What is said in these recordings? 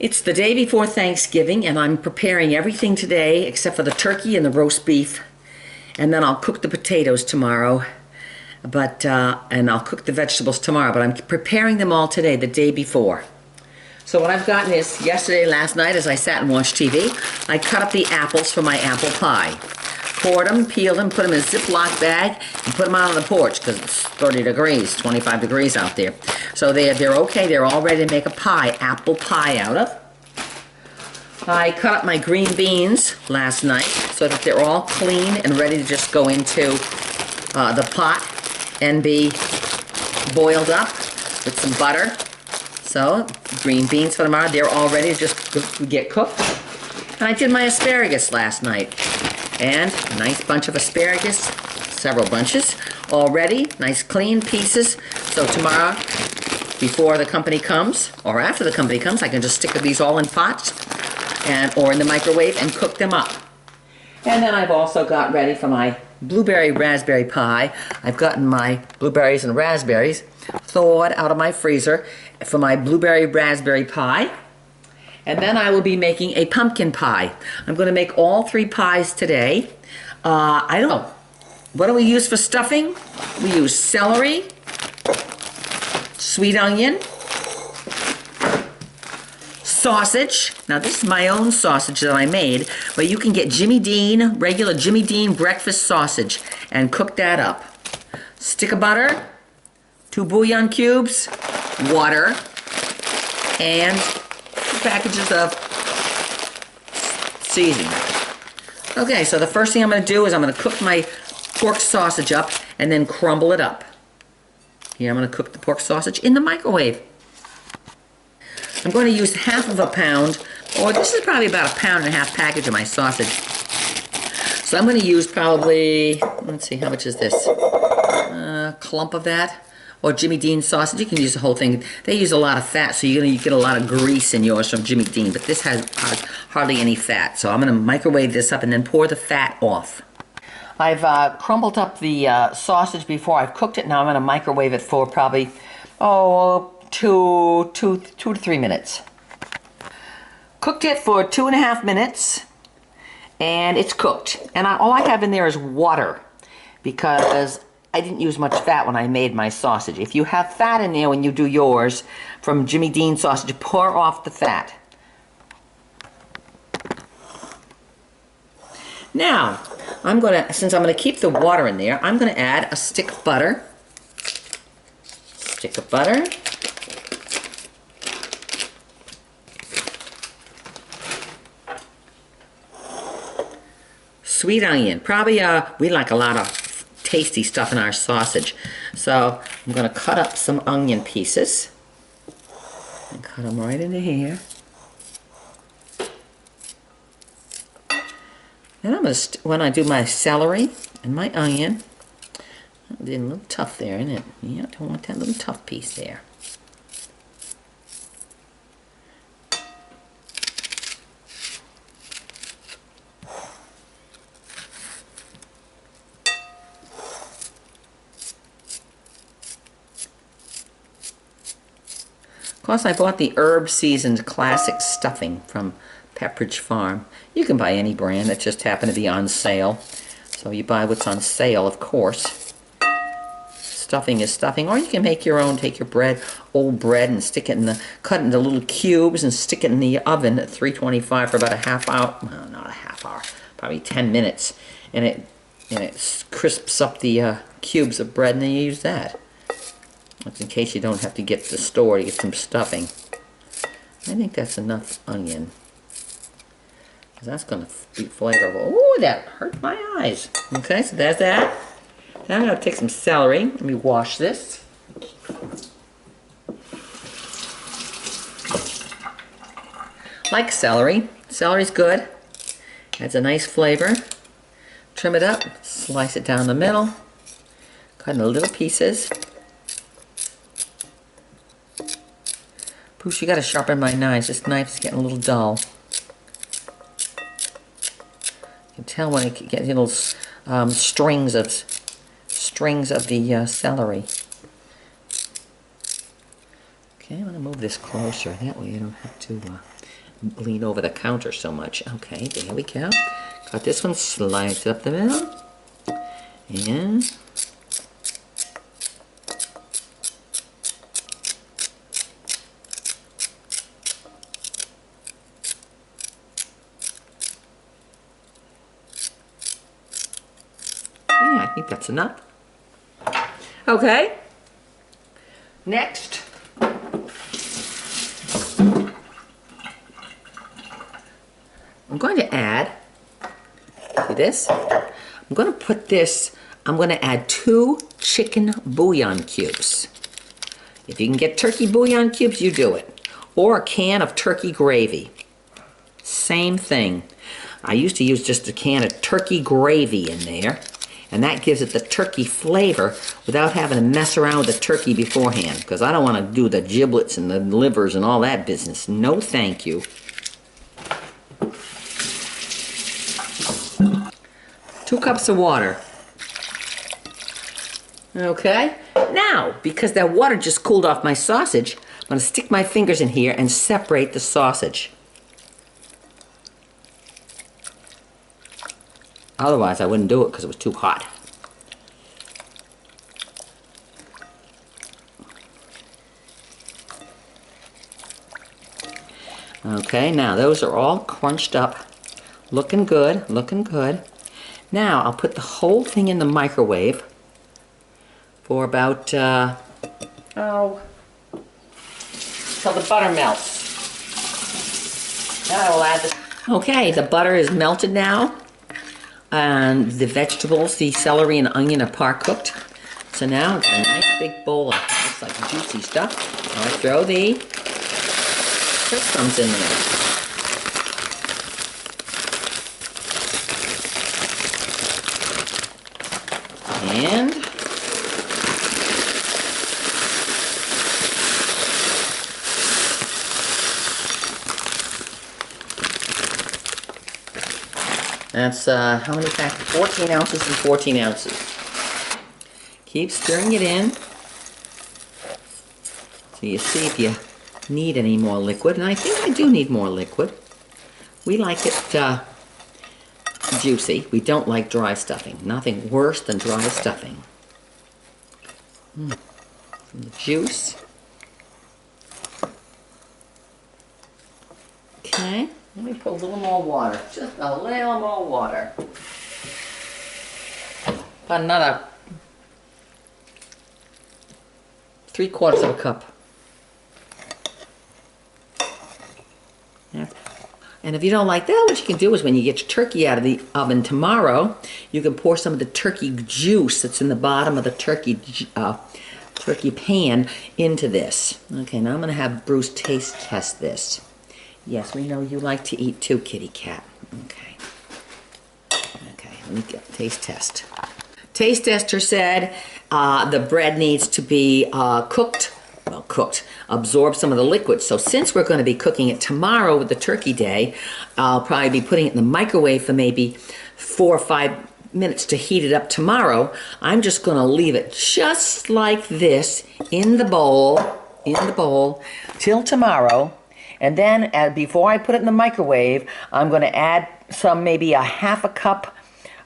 It's the day before Thanksgiving, and I'm preparing everything today except for the turkey and the roast beef. And then I'll cook the potatoes tomorrow, and I'll cook the vegetables tomorrow. But I'm preparing them all today, the day before. So what I've gotten is, last night, as I sat and watched TV, I cut up the apples for my apple pie. Cored them, peeled them, put them in a Ziploc bag, and put them out on the porch because it's 30 degrees, 25 degrees out there. So they're okay. They're all ready to make a pie, apple pie out of. I cut up my green beans last night so that they're all clean and ready to just go into the pot and be boiled up with some butter. So green beans for tomorrow, they're all ready to just get cooked. And I did my asparagus last night. And a nice bunch of asparagus, several bunches, all ready, nice clean pieces. So tomorrow, before the company comes, or after the company comes, I can just stick these all in pots or in the microwave and cook them up. And then I've also got ready for my blueberry raspberry pie. I've gotten my blueberries and raspberries thawed out of my freezer for my blueberry raspberry pie. And then I will be making a pumpkin pie. I'm going to make all three pies today. I don't know. What do we use for stuffing? We use celery, sweet onion, sausage. Now this is my own sausage that I made, but you can get Jimmy Dean, regular Jimmy Dean breakfast sausage, and cook that up. Stick of butter, 2 bouillon cubes, water, and packages of seasoning. Okay, so the first thing I'm going to do is I'm going to cook my pork sausage up and then crumble it up. Here I'm going to cook the pork sausage in the microwave. I'm going to use half of a pound, or this is probably about a pound and a half package of my sausage. So I'm going to use probably, let's see, how much is this? A clump of that. Or Jimmy Dean sausage, you can use the whole thing. They use a lot of fat, so you get a lot of grease in yours from Jimmy Dean, but this has hardly any fat. So I'm going to microwave this up and then pour the fat off. I've crumbled up the sausage before I've cooked it. Now I'm going to microwave it for probably, 2 to 3 minutes. Cooked it for 2.5 minutes, and it's cooked. And all I have in there is water, because I didn't use much fat when I made my sausage. If you have fat in there when you do yours from Jimmy Dean sausage, pour off the fat. Now, since I'm going to keep the water in there, I'm going to add a stick of butter. Stick of butter. Sweet onion. Probably, we like a lot of tasty stuff in our sausage. So I'm going to cut up some onion pieces and cut them right into here. And I'm going to, when I do my celery and my onion, I did a little tough there, isn't it? Yeah, I don't want that little tough piece there. Of course, I bought the herb seasoned classic stuffing from Pepperidge Farm. You can buy any brand that just happened to be on sale. So you buy what's on sale, of course. Stuffing is stuffing, or you can make your own. Take your bread, old bread, and stick it cut it into little cubes and stick it in the oven at 325 for about a half hour. Well, not a half hour, probably 10 minutes, and it crisps up the cubes of bread, and then you use that. That's in case you don't have to get to the store to get some stuffing. I think that's enough onion, because that's going to be flavorful. Ooh, that hurt my eyes. Okay, so there's that. Now I'm going to take some celery. Let me wash this. Like celery. Celery's good. Adds a nice flavor. Trim it up. Slice it down the middle. Cut into little pieces. Poosh, you gotta sharpen my knives. This knife is getting a little dull. You can tell when it gets little strings of the celery. Okay, I'm going to move this closer. That way I don't have to lean over the counter so much. Okay, there we go. Got this one sliced up the middle. And yeah, I think that's enough. Okay. Next, I'm going to add, see this? I'm going to put this, I'm going to add 2 chicken bouillon cubes. If you can get turkey bouillon cubes, you do it. Or a can of turkey gravy. Same thing. I used to use just a can of turkey gravy in there, and that gives it the turkey flavor without having to mess around with the turkey beforehand, because I don't want to do the giblets and the livers and all that business. No thank you. 2 cups of water. Okay, now, because that water just cooled off my sausage, I'm going to stick my fingers in here and separate the sausage. Otherwise, I wouldn't do it because it was too hot. Okay, now those are all crunched up. Looking good, looking good. Now, I'll put the whole thing in the microwave for about, till the butter melts. Now I will add the... Okay, the butter is melted now. And the vegetables, the celery and onion are par cooked. So now I've got a nice big bowl of, looks like juicy stuff. Now I throw the crumbs in there. And that's, how many packs? 14 ounces and 14 ounces. Keep stirring it in. So you see if you need any more liquid. And I think I do need more liquid. We like it juicy. We don't like dry stuffing. Nothing worse than dry stuffing. The juice. Okay. Let me put a little more water. Just a little more water. About another 3/4 of a cup. Yeah. And if you don't like that, what you can do is when you get your turkey out of the oven tomorrow, you can pour some of the turkey juice that's in the bottom of the turkey pan into this. Okay, now I'm going to have Bruce taste test this. Yes, we know you like to eat too, kitty cat. Okay. Okay, let me get taste test. Taste tester said the bread needs to be cooked. Well, cooked. Absorb some of the liquid. So since we're going to be cooking it tomorrow with the turkey day, I'll probably be putting it in the microwave for maybe 4 or 5 minutes to heat it up tomorrow. I'm just going to leave it just like this in the bowl till tomorrow. And then before I put it in the microwave, I'm going to add some, maybe a half a cup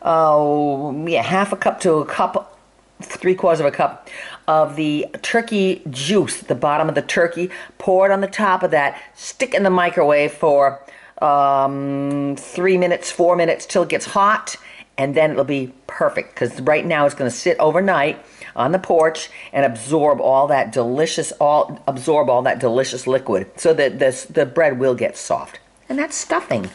to a cup, 3/4 of a cup of the turkey juice, the bottom of the turkey. Pour it on the top of that. Stick it in the microwave for 3 minutes, 4 minutes till it gets hot. And then it'll be perfect, because right now it's going to sit overnight on the porch and absorb all that delicious liquid, so that the bread will get soft. And that's stuffing.